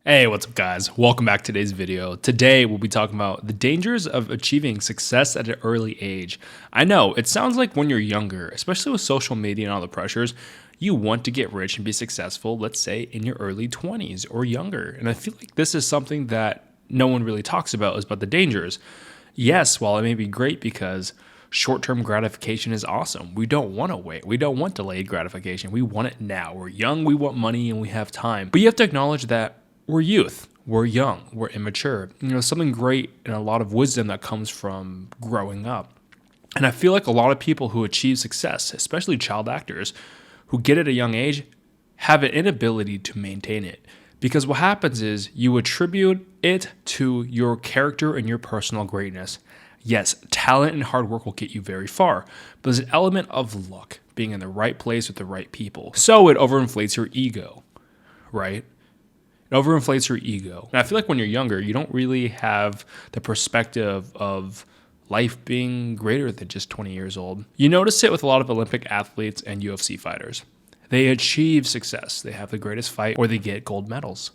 Hey, what's up guys? Welcome back to today's video. Today we'll be talking about the dangers of achieving success at an early age. I know, it sounds like when you're younger, especially with social media and all the pressures, you want to get rich and be successful, let's say in your early 20s or younger. And I feel like this is something that no one really talks about, is about the dangers. Yes, while it may be great because short-term gratification is awesome. We don't want to wait. We don't want delayed gratification. We want it now. We're young, we want money, and we have time. But you have to acknowledge that we're youth, we're young, we're immature. Something great and a lot of wisdom that comes from growing up. And I feel like a lot of people who achieve success, especially child actors, who get at a young age, have an inability to maintain it. Because what happens is you attribute it to your character and your personal greatness. Yes, talent and hard work will get you very far, but there's an element of luck, being in the right place with the right people. So it overinflates your ego, right? It overinflates your ego. And I feel like when you're younger, you don't really have the perspective of life being greater than just 20 years old. You notice it with a lot of Olympic athletes and UFC fighters. They achieve success. They have the greatest fight or they get gold medals.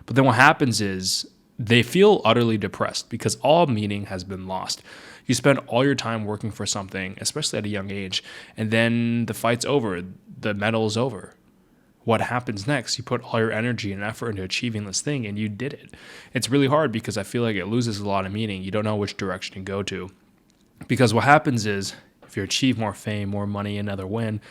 But then what happens is they feel utterly depressed because all meaning has been lost. You spend all your time working for something, especially at a young age, and then the fight's over, the medal is over. What happens next? You put all your energy and effort into achieving this thing and you did it. It's really hard because I feel like it loses a lot of meaning. You don't know which direction to go to. Because what happens is if you achieve more fame, more money, another win,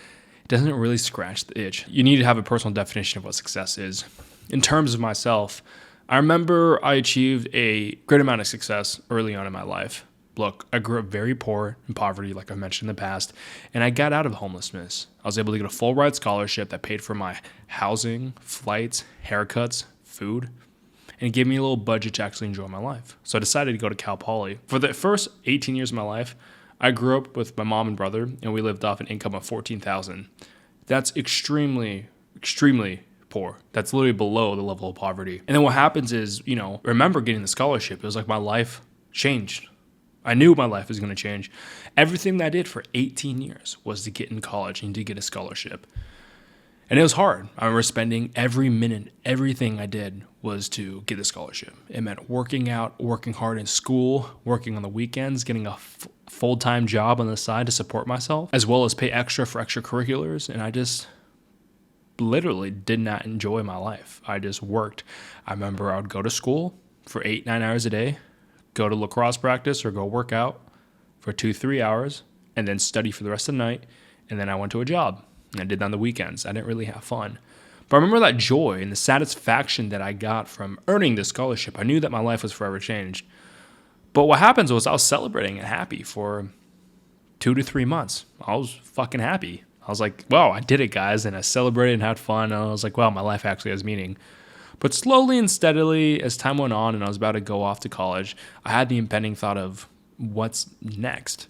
it doesn't really scratch the itch. You need to have a personal definition of what success is. In terms of myself, I remember I achieved a great amount of success early on in my life. Look, I grew up very poor in poverty, like I mentioned in the past, and I got out of homelessness. I was able to get a full ride scholarship that paid for my housing, flights, haircuts, food, and it gave me a little budget to actually enjoy my life. So I decided to go to Cal Poly. For the first 18 years of my life, I grew up with my mom and brother, and we lived off an income of $14,000. That's extremely poor. That's literally below the level of poverty. And then what happens is, remember getting the scholarship. It was like my life changed. I knew my life was going to change. Everything that I did for 18 years was to get in college and to get a scholarship. And it was hard. I remember spending every minute, everything I did was to get a scholarship. It meant working out, working hard in school, working on the weekends, getting a full-time job on the side to support myself, as well as pay extra for extracurriculars. And I just literally did not enjoy my life. I just worked. I remember I would go to school for 8-9 hours a day, go to lacrosse practice or go work out for 2-3 hours, and then study for the rest of the night. And then I went to a job and I did that on the weekends. I didn't really have fun. But I remember that joy and the satisfaction that I got from earning this scholarship. I knew that my life was forever changed. But what happens was I was celebrating and happy for 2 to 3 months. I was fucking happy. I was like, wow, I did it, guys. And I celebrated and had fun. And I was like, wow, my life actually has meaning. But slowly and steadily, as time went on and I was about to go off to college, I had the impending thought of what's next.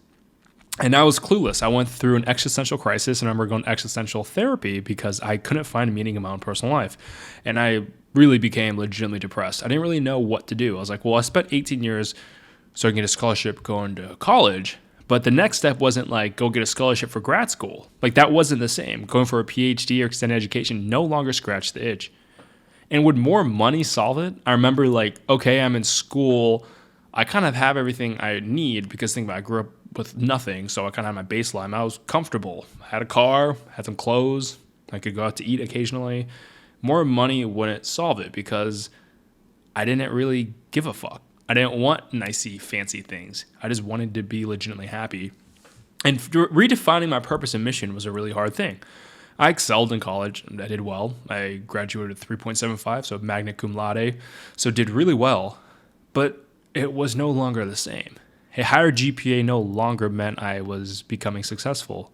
And I was clueless. I went through an existential crisis, and I remember going to existential therapy because I couldn't find meaning in my own personal life. And I really became legitimately depressed. I didn't really know what to do. I was like, well, I spent 18 years so I can get a scholarship going to college. But the next step wasn't like go get a scholarship for grad school. Like that wasn't the same. Going for a PhD or extended education no longer scratched the itch. And would more money solve it? I remember okay, I'm in school. I kind of have everything I need because think about it, I grew up with nothing. So I kind of had my baseline. I was comfortable. I had a car, had some clothes. I could go out to eat occasionally. More money wouldn't solve it because I didn't really give a fuck. I didn't want nicey, fancy things. I just wanted to be legitimately happy. And redefining my purpose and mission was a really hard thing. I excelled in college. I did well. I graduated with 3.75, so magna cum laude, so did really well. But it was no longer the same. A higher GPA no longer meant I was becoming successful.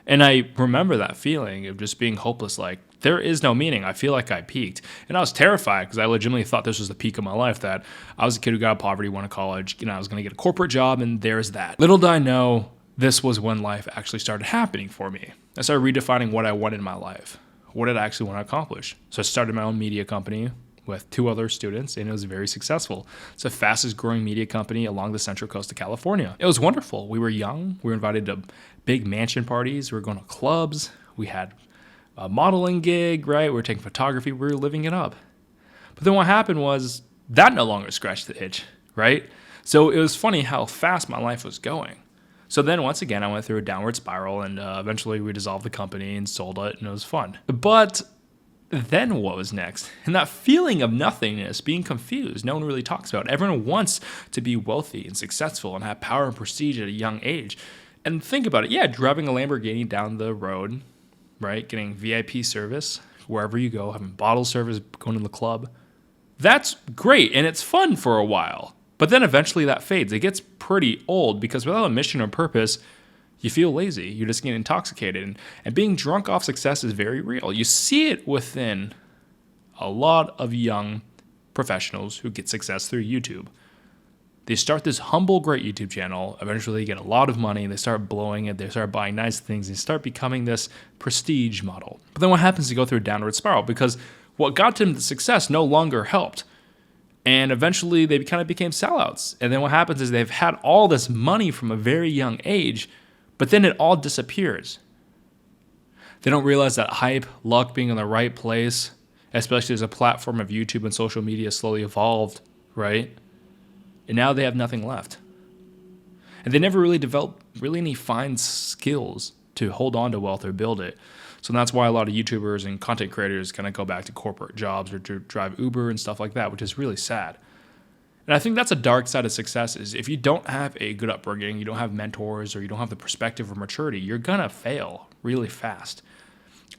And I remember that feeling of just being hopeless, like there is no meaning. I feel like I peaked. And I was terrified because I legitimately thought this was the peak of my life, that I was a kid who got out of poverty, went to college, I was going to get a corporate job, and there's that. Little did I know, this was when life actually started happening for me. I started redefining what I wanted in my life. What did I actually want to accomplish? So I started my own media company with 2 other students, and it was very successful. It's the fastest growing media company along the central coast of California. It was wonderful. We were young. We were invited to big mansion parties. We were going to clubs. We had a modeling gig, right? We were taking photography. We were living it up. But then what happened was that no longer scratched the itch, right? So it was funny how fast my life was going. So then once again, I went through a downward spiral, and eventually we dissolved the company and sold it, and it was fun. But then what was next? And that feeling of nothingness, being confused, no one really talks about. Everyone wants to be wealthy and successful and have power and prestige at a young age. And think about it. Yeah, driving a Lamborghini down the road, right? Getting VIP service wherever you go, having bottle service, going to the club. That's great, and it's fun for a while. But then eventually that fades. It gets pretty old because without a mission or purpose, you feel lazy. You're just getting intoxicated. And being drunk off success is very real. You see it within a lot of young professionals who get success through YouTube. They start this humble, great YouTube channel. Eventually they get a lot of money. They start blowing it. They start buying nice things. They start becoming this prestige model. But then what happens is they go through a downward spiral because what got them to success no longer helped. And eventually they kind of became sellouts. And then what happens is they've had all this money from a very young age, but then it all disappears. They don't realize that hype, luck, being in the right place, especially as a platform of YouTube and social media slowly evolved, right? And now they have nothing left. And they never really developed any fine skills to hold on to wealth or build it. So that's why a lot of YouTubers and content creators kind of go back to corporate jobs or to drive Uber and stuff like that, which is really sad. And I think that's a dark side of success is if you don't have a good upbringing, you don't have mentors, or you don't have the perspective or maturity, you're going to fail really fast.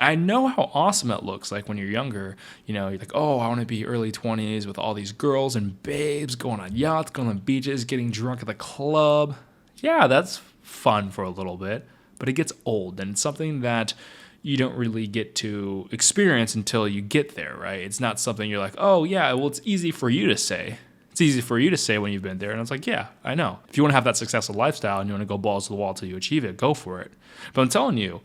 I know how awesome it looks like when you're younger. You know, you're like, oh, I want to be early 20s with all these girls and babes going on yachts, going on beaches, getting drunk at the club. Yeah, that's fun for a little bit, but it gets old, and it's something that you don't really get to experience until you get there, right? It's not something you're like, oh, yeah, well, it's easy for you to say. It's easy for you to say when you've been there. And it's like, yeah, I know. If you want to have that successful lifestyle and you want to go balls to the wall till you achieve it, go for it. But I'm telling you,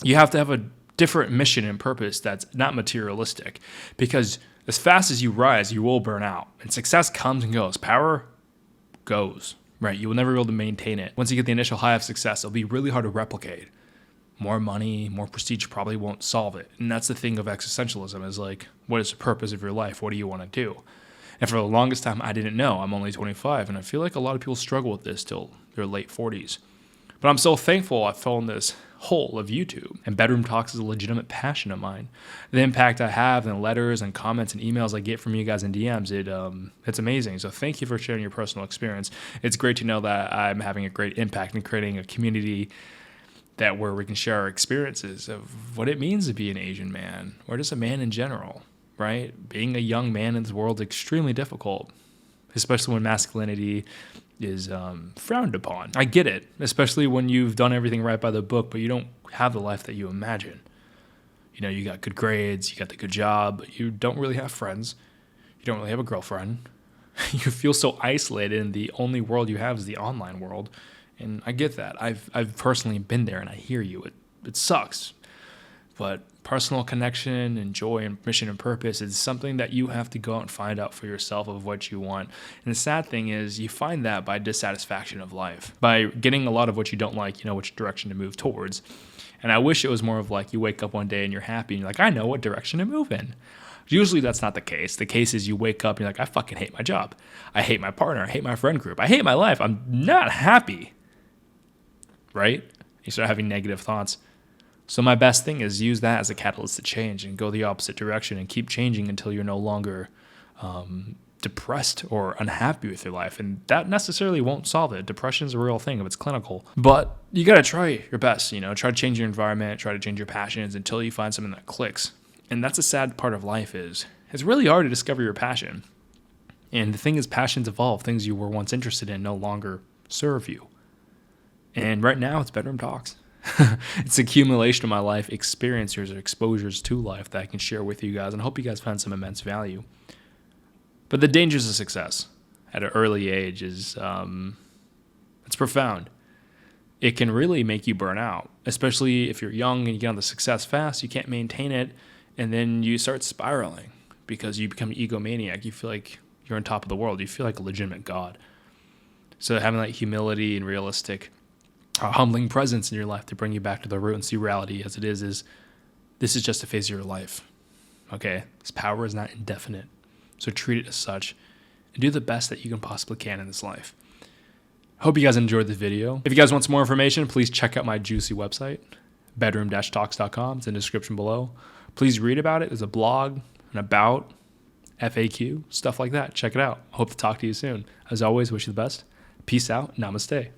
you have to have a different mission and purpose that's not materialistic, because as fast as you rise, you will burn out. And success comes and goes. Power goes, right? You will never be able to maintain it. Once you get the initial high of success, it'll be really hard to replicate. More money, more prestige probably won't solve it. And that's the thing of existentialism is like, what is the purpose of your life? What do you want to do? And for the longest time, I didn't know. I'm only 25, and I feel like a lot of people struggle with this till their late 40s. But I'm so thankful I fell in this hole of YouTube. And Bedroom Talks is a legitimate passion of mine. The impact I have and letters and comments and emails I get from you guys in DMs, it's amazing. So thank you for sharing your personal experience. It's great to know that I'm having a great impact in creating a community that where we can share our experiences of what it means to be an Asian man, or just a man in general, right? Being a young man in this world is extremely difficult, especially when masculinity is frowned upon. I get it, especially when you've done everything right by the book, but you don't have the life that you imagine. You know, you got good grades, you got the good job, but you don't really have friends. You don't really have a girlfriend. You feel so isolated, and the only world you have is the online world. And I get that. I've personally been there, and I hear you. It sucks. But personal connection and joy and mission and purpose is something that you have to go out and find out for yourself of what you want. And the sad thing is you find that by dissatisfaction of life. By getting a lot of what you don't like, you know which direction to move towards. And I wish it was more of like you wake up one day and you're happy and you're like, I know what direction to move in. Usually that's not the case. The case is you wake up and you're like, I fucking hate my job. I hate my partner. I hate my friend group. I hate my life. I'm not happy. Right? You start having negative thoughts. So my best thing is use that as a catalyst to change and go the opposite direction and keep changing until you're no longer depressed or unhappy with your life. And that necessarily won't solve it. Depression is a real thing if it's clinical. But you got to try your best, try to change your environment, try to change your passions until you find something that clicks. And that's a sad part of life is it's really hard to discover your passion. And the thing is, passions evolve. Things you were once interested in no longer serve you. And right now it's Bedroom Talks. It's accumulation of my life experiences or exposures to life that I can share with you guys, and I hope you guys find some immense value. But the dangers of success at an early age is it's profound. It can really make you burn out, especially if you're young and you get on the success fast, you can't maintain it, and then you start spiraling because you become an egomaniac. You feel like you're on top of the world. You feel like a legitimate god. So having that humility and realistic humbling presence in your life to bring you back to the root and see reality as it is this is just a phase of your life. Okay? This power is not indefinite. So treat it as such and do the best that you can possibly can in this life. Hope you guys enjoyed the video. If you guys want some more information, please check out my juicy website, bedroom-talks.com. It's in the description below. Please read about it. There's a blog, an about, FAQ, stuff like that. Check it out. Hope to talk to you soon. As always, wish you the best. Peace out. Namaste.